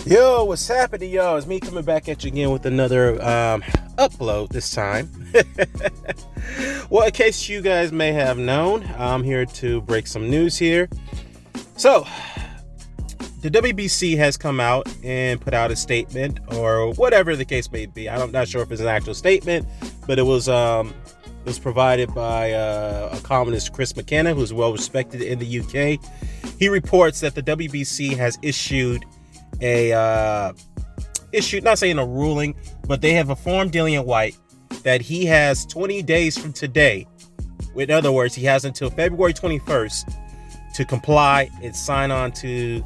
Yo, what's happening, y'all? It's me coming back at you again with another upload this time. Well, in case you guys may have known, I'm here to break some news here. So, the WBC has come out and put out a statement, or whatever the case may be. I'm not sure if it's an actual statement, but it was provided by a columnist, Chris McKenna, who's well respected in the UK. He reports that the WBC has issued not saying a ruling, but they have informed Dillian Whyte that he has 20 days from today. In other words, he has until February 21st to comply and sign on to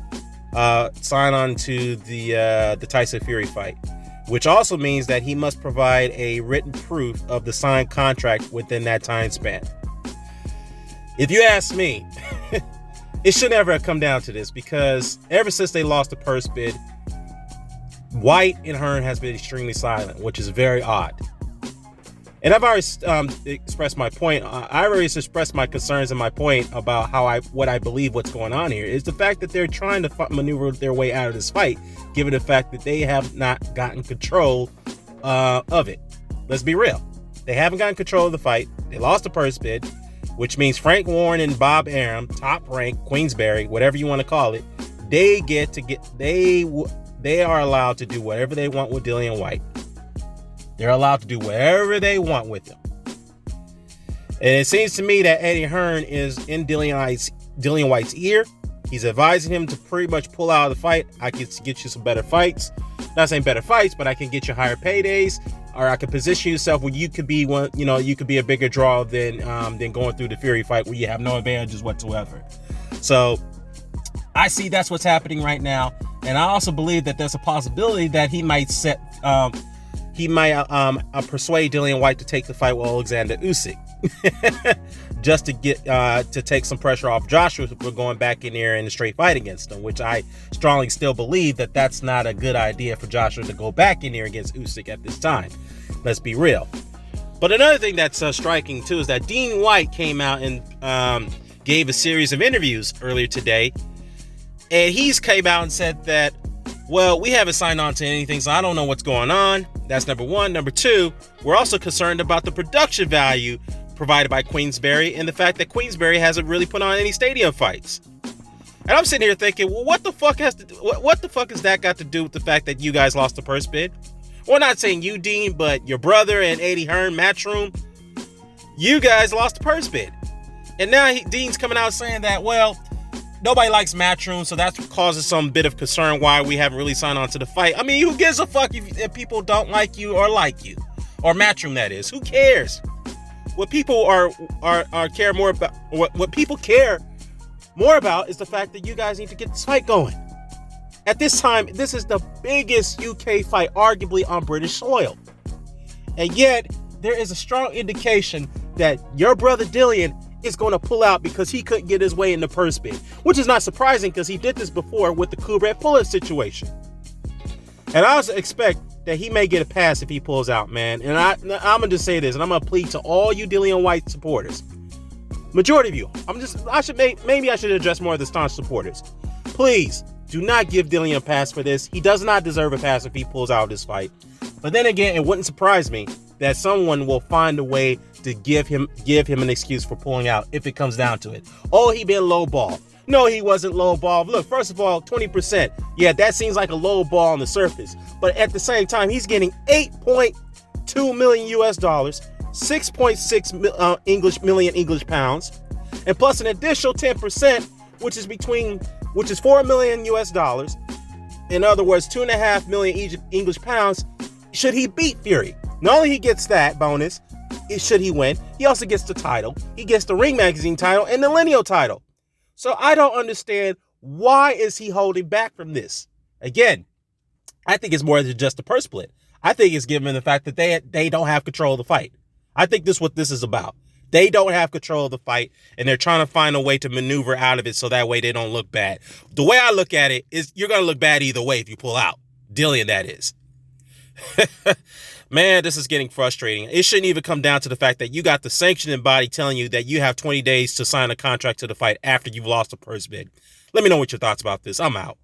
the Tyson Fury fight, which also means that he must provide a written proof of the signed contract within that time span. If you ask me, it should never have come down to this, because ever since they lost the purse bid, Whyte and Hearn has been extremely silent, which is very odd. And I've already expressed my point. I already expressed my concerns and my point about what I believe what's going on here is the fact that they're trying to maneuver their way out of this fight, given the fact that they have not gotten control of it. Let's be real. They haven't gotten control of the fight. They lost the purse bid, which means Frank Warren and Bob Arum, top rank, Queensberry, whatever you want to call it, they are allowed to do whatever they want with Dillian Whyte. They're allowed to do whatever they want with him. And it seems to me that Eddie Hearn is in Dillian Whyte's ear. He's advising him to pretty much pull out of the fight. I can get you some better fights. Not saying better fights, but I can get you higher paydays, or I can position yourself where you could be one. You could be a bigger draw than going through the Fury fight where you have no advantages whatsoever. So I see that's what's happening right now, and I also believe that there's a possibility that he might persuade Dillian Whyte to take the fight with Alexander Usyk, just to get to take some pressure off Joshua for going back in there in a straight fight against him, which I strongly still believe that that's not a good idea for Joshua to go back in there against Usyk at this time. Let's be real. But another thing that's striking too is that Dean Whyte came out and gave a series of interviews earlier today, and he's came out and said that, well, we haven't signed on to anything, so I don't know what's going on. That's number one. Number two, we're also concerned about the production value provided by Queensberry and the fact that Queensberry hasn't really put on any stadium fights. And I'm sitting here thinking, well, what the fuck has that got to do with the fact that you guys lost the purse bid? Well, not saying you, Dean, but your brother and Eddie Hearn, Matchroom, you guys lost the purse bid. And now Dean's coming out saying that, well, nobody likes Matchroom, so that's what causes some bit of concern why we haven't really signed on to the fight. I mean, who gives a fuck if people don't like you or like you? Or Matchroom, that is. Who cares? What people care more about, what people care more about is the fact that you guys need to get this fight going. At this time, this is the biggest UK fight, arguably on British soil. And yet, there is a strong indication that your brother Dillian is going to pull out because he couldn't get his way in the purse bid, which is not surprising because he did this before with the Kubrat Puller situation. And I also expect that he may get a pass if he pulls out, man. And I'm going to just say this, and I'm going to plead to all you Dillian Whyte supporters. Majority of you, maybe I should address more of the staunch supporters. Please do not give Dillian a pass for this. He does not deserve a pass if he pulls out of this fight. But then again, it wouldn't surprise me that someone will find a way to give him an excuse for pulling out if it comes down to it. Oh, he been lowball. No, he wasn't lowball. Look, first of all, 20%. Yeah, that seems like a low ball on the surface. But at the same time, he's getting $8.2 million US, 6.6 million English pounds, and plus an additional 10%, which is $4 million US. In other words, 2.5 million English pounds. Should he beat Fury? Not only he gets that bonus, should he win, he also gets the title. He gets the Ring Magazine title and the Lineal title. So I don't understand, why is he holding back from this? Again, I think it's more than just a purse split. I think it's given the fact that they don't have control of the fight. I think this is what this is about. They don't have control of the fight, and they're trying to find a way to maneuver out of it so that way they don't look bad. The way I look at it is you're going to look bad either way if you pull out. Dillian, that is. Man, this is getting frustrating. It shouldn't even come down to the fact that you got the sanctioning body telling you that you have 20 days to sign a contract to the fight after you've lost a purse bid. Let me know what your thoughts about this. I'm out.